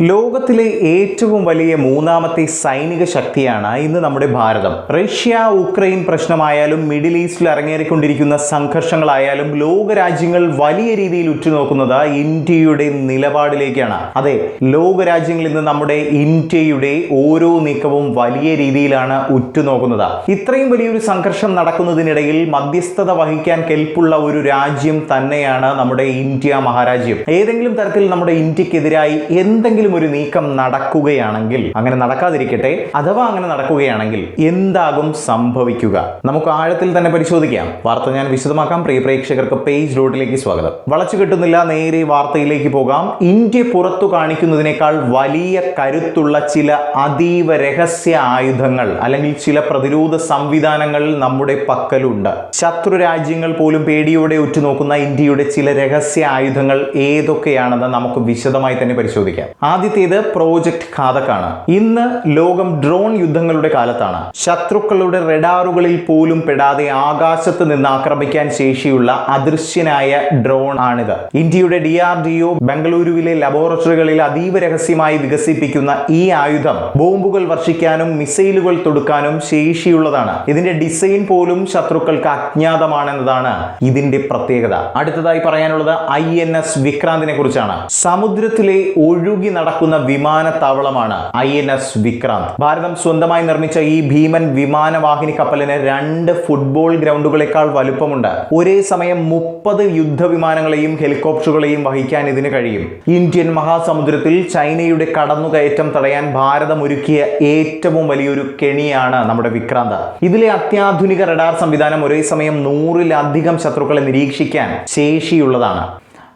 ലോകത്തിലെ ഏറ്റവും വലിയ മൂന്നാമത്തെ സൈനിക ശക്തിയാണ് ഇന്ന് നമ്മുടെ ഭാരതം. റഷ്യ ഉക്രൈൻ പ്രശ്നമായാലും മിഡിൽ ഈസ്റ്റിൽ അരങ്ങേറിക്കൊണ്ടിരിക്കുന്ന സംഘർഷങ്ങളായാലും ലോകരാജ്യങ്ങൾ വലിയ രീതിയിൽ ഉറ്റുനോക്കുന്നത് ഇന്ത്യയുടെ നിലപാടിലേക്കാണ്. അതെ, ലോകരാജ്യങ്ങൾ ഇന്ന് നമ്മുടെ ഇന്ത്യയുടെ ഓരോ നീക്കവും വലിയ രീതിയിലാണ് ഉറ്റുനോക്കുന്നത്. ഇത്രയും വലിയൊരു സംഘർഷം നടക്കുന്നതിനിടയിൽ മധ്യസ്ഥത വഹിക്കാൻ കെൽപ്പുള്ള ഒരു രാജ്യം തന്നെയാണ് നമ്മുടെ ഇന്ത്യ മഹാരാജ്യം. ഏതെങ്കിലും തരത്തിൽ നമ്മുടെ ഇന്ത്യക്കെതിരായി എന്തെങ്കിലും ഒരു നീക്കം നടക്കുകയാണെങ്കിൽ, അങ്ങനെ നടക്കാതിരിക്കട്ടെ, അഥവാ അങ്ങനെ നടക്കുകയാണെങ്കിൽ എന്താകും സംഭവിക്കുക? നമുക്ക് ആഴത്തിൽ തന്നെ പരിശോധിക്കാം. വാർത്ത ഞാൻ വിശദമാക്കാം. പ്രിയ പ്രേക്ഷകർക്ക് പേജ് റോഡിലേക്ക് സ്വാഗതം. വളച്ചു കിട്ടുന്നില്ല, നേരെ വാർത്തയിലേക്ക് പോകാം. ഇന്ത്യ പുറത്തു കാണിക്കുന്നതിനേക്കാൾ വലിയ കരുത്തുള്ള ചില അതീവ രഹസ്യ ആയുധങ്ങൾ അല്ലെങ്കിൽ ചില പ്രതിരോധ സംവിധാനങ്ങൾ നമ്മുടെ പക്കലുണ്ട്. ശത്രു രാജ്യങ്ങൾ പോലും പേടിയോടെ ഉറ്റുനോക്കുന്ന ഇന്ത്യയുടെ ചില രഹസ്യ ആയുധങ്ങൾ ഏതൊക്കെയാണെന്ന് നമുക്ക് വിശദമായി തന്നെ പരിശോധിക്കാം. ആദ്യത്തേത് പ്രോജക്ട് ഘാതകാണ്. ഇന്ന് ലോകം ഡ്രോൺ യുദ്ധങ്ങളുടെ കാലത്താണ്. ശത്രുക്കളുടെ റഡാറുകളിൽ പോലും പെടാതെ ആകാശത്ത് നിന്ന് ആക്രമിക്കാൻ ശേഷിയുള്ള അദൃശ്യനായ ഡ്രോൺ ആണിത്. ഇന്ത്യയുടെ DRDO ബംഗളൂരുവിലെ ലബോറട്ടറികളിൽ അതീവ രഹസ്യമായി വികസിപ്പിക്കുന്ന ഈ ആയുധം ബോംബുകൾ വർഷിക്കാനും മിസൈലുകൾ തൊടുക്കാനും ശേഷിയുള്ളതാണ്. ഇതിന്റെ ഡിസൈൻ പോലും ശത്രുക്കൾക്ക് അജ്ഞാതമാണെന്നതാണ് ഇതിന്റെ പ്രത്യേകത. അടുത്തതായി പറയാനുള്ളത് INS വിക്രാന്തിനെ കുറിച്ചാണ്. സമുദ്രത്തിലെ ഒഴുകി നടക്കുന്ന വിമാനത്താവളമാണ് INS വിക്രാന്ത്. ഭാരതം സ്വന്തമായി നിർമ്മിച്ച ഈ ഭീമൻ വിമാനവാഹിനി കപ്പലിന് 2 ഫുട്ബോൾ ഗ്രൗണ്ടുകളെക്കാൾ വലുപ്പമുണ്ട്. ഒരേ സമയം 30 യുദ്ധവിമാനങ്ങളെയും ഹെലികോപ്റ്ററുകളെയും വഹിക്കാൻ ഇതിന് കഴിയും. ഇന്ത്യൻ മഹാസമുദ്രത്തിൽ ചൈനയുടെ കടന്നുകയറ്റം തടയാൻ ഭാരതം ഒരുക്കിയ ഏറ്റവും വലിയൊരു കെണിയാണ് നമ്മുടെ വിക്രാന്ത്. ഇതിലെ അത്യാധുനിക റഡാർ സംവിധാനം ഒരേ സമയം 100-ലധികം ശത്രുക്കളെ നിരീക്ഷിക്കാൻ ശേഷിയുള്ളതാണ്.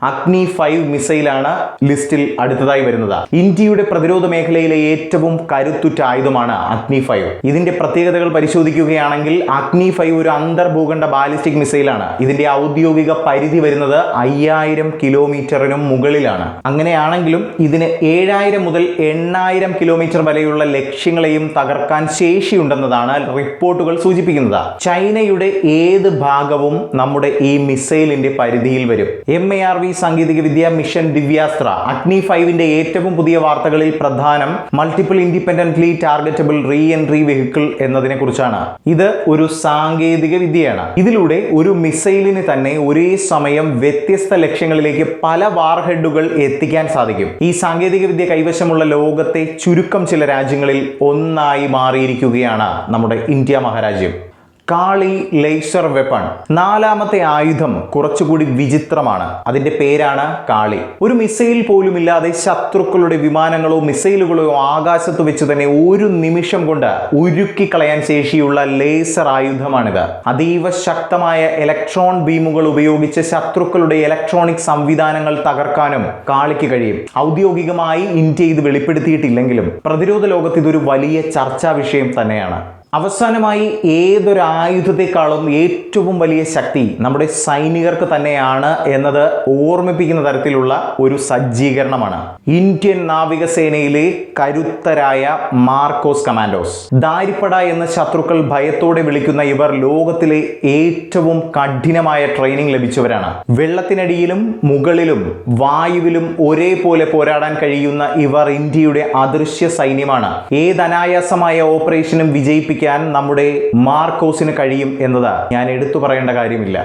അഗ്നി 5 മിസൈലാണ് ലിസ്റ്റിൽ അടുത്തതായി വരുന്നത്. ഇന്ത്യയുടെ പ്രതിരോധ മേഖലയിലെ ഏറ്റവും കരുത്തുറ്റ ആയുധമാണ് അഗ്നി 5. ഇതിന്റെ പ്രത്യേകതകൾ പരിശോധിക്കുകയാണെങ്കിൽ അഗ്നി 5 ഒരു അന്തർഭൂഖണ്ഡ ബാലിസ്റ്റിക് മിസൈലാണ്. ഇതിന്റെ ഔദ്യോഗിക പരിധി വരുന്നത് 5000 കിലോമീറ്ററിനും മുകളിലാണ്. അങ്ങനെയാണെങ്കിലും ഇതിന് 7000 മുതൽ 8000 കിലോമീറ്റർ വരെയുള്ള ലക്ഷ്യങ്ങളെയും തകർക്കാൻ ശേഷിയുണ്ടെന്നതാണ് റിപ്പോർട്ടുകൾ സൂചിപ്പിക്കുന്നത്. ചൈനയുടെ ഏത് ഭാഗവും നമ്മുടെ ഈ മിസൈലിന്റെ പരിധിയിൽ വരും. MARV സാങ്കേതിക വിദ്യ മിഷൻ ദിവ്യാസ്ത്ര അഗ്നി 5ന്റെ ഏറ്റവും പുതിയ വാർത്തകളിൽ പ്രധാനം multiple independently targetable re entry vehicle എന്നതിനെ കുറിച്ചാണ്. ഇത് ഒരു സാങ്കേതിക വിദ്യയാണ്. ഇതിലൂടെ ഒരു മിസൈലിന് തന്നെ ഒരേ സമയം വ്യത്യസ്ത ലക്ഷ്യങ്ങളിലേക്ക് പല വാർഹെഡുകൾ എത്തിക്കാൻ സാധിക്കും. ഈ സാങ്കേതിക വിദ്യ കൈവശമുള്ള ലോകത്തെ ചുരുക്കം ചില രാജ്യങ്ങളിൽ ഒന്നായി മാറിയിരിക്കുകയാണ് നമ്മുടെ ഇന്ത്യ മഹാരാജ്യം. കാളി ലേസർ വെപ്പൺ. 4ാമത്തെ ആയുധം കുറച്ചുകൂടി വിചിത്രമാണ്. അതിന്റെ പേരാണ് കാളി. ഒരു മിസൈൽ പോലും ഇല്ലാതെ ശത്രുക്കളുടെ വിമാനങ്ങളോ മിസൈലുകളോ ആകാശത്ത് വെച്ച് തന്നെ ഒരു നിമിഷം കൊണ്ട് ഉരുക്കിക്കളയാൻ ശേഷിയുള്ള ലേസർ ആയുധമാണിത്. അതീവ ശക്തമായ ഇലക്ട്രോൺ ബീമുകൾ ഉപയോഗിച്ച് ശത്രുക്കളുടെ ഇലക്ട്രോണിക് സംവിധാനങ്ങൾ തകർക്കാനും കാളിക്ക് കഴിയും. ഔദ്യോഗികമായി ഇന്ത്യ ഇത് വെളിപ്പെടുത്തിയിട്ടില്ലെങ്കിലും പ്രതിരോധ ലോകത്ത് ഇതൊരു വലിയ ചർച്ചാ വിഷയം തന്നെയാണ്. അവസാനമായി ഏതൊരു ആയുധത്തെക്കാളും ഏറ്റവും വലിയ ശക്തി നമ്മുടെ സൈനികർക്ക് തന്നെയാണ് എന്നത് ഓർമ്മിപ്പിക്കുന്ന തരത്തിലുള്ള ഒരു സജ്ജീകരണമാണ് ഇന്ത്യൻ നാവികസേനയിലെ കരുത്തരായ മാർക്കോസ് കമാൻഡോസ്. ദാരിപ്പട എന്ന ശത്രുക്കൾ ഭയത്തോടെ വിളിക്കുന്ന ഇവർ ലോകത്തിലെ ഏറ്റവും കഠിനമായ ട്രെയിനിങ് ലഭിച്ചവരാണ്. വെള്ളത്തിനടിയിലും മുകളിലും വായുവിലും ഒരേപോലെ പോരാടാൻ കഴിയുന്ന ഇവർ ഇന്ത്യയുടെ അദൃശ്യ സൈന്യമാണ്. ഏത് അനായാസമായ ഓപ്പറേഷനും വിജയിപ്പിക്കാൻ നമ്മുടെ മാർക്കോസിന് കഴിയും എന്നത് ഞാൻ എടുത്തു പറയേണ്ട കാര്യമില്ല.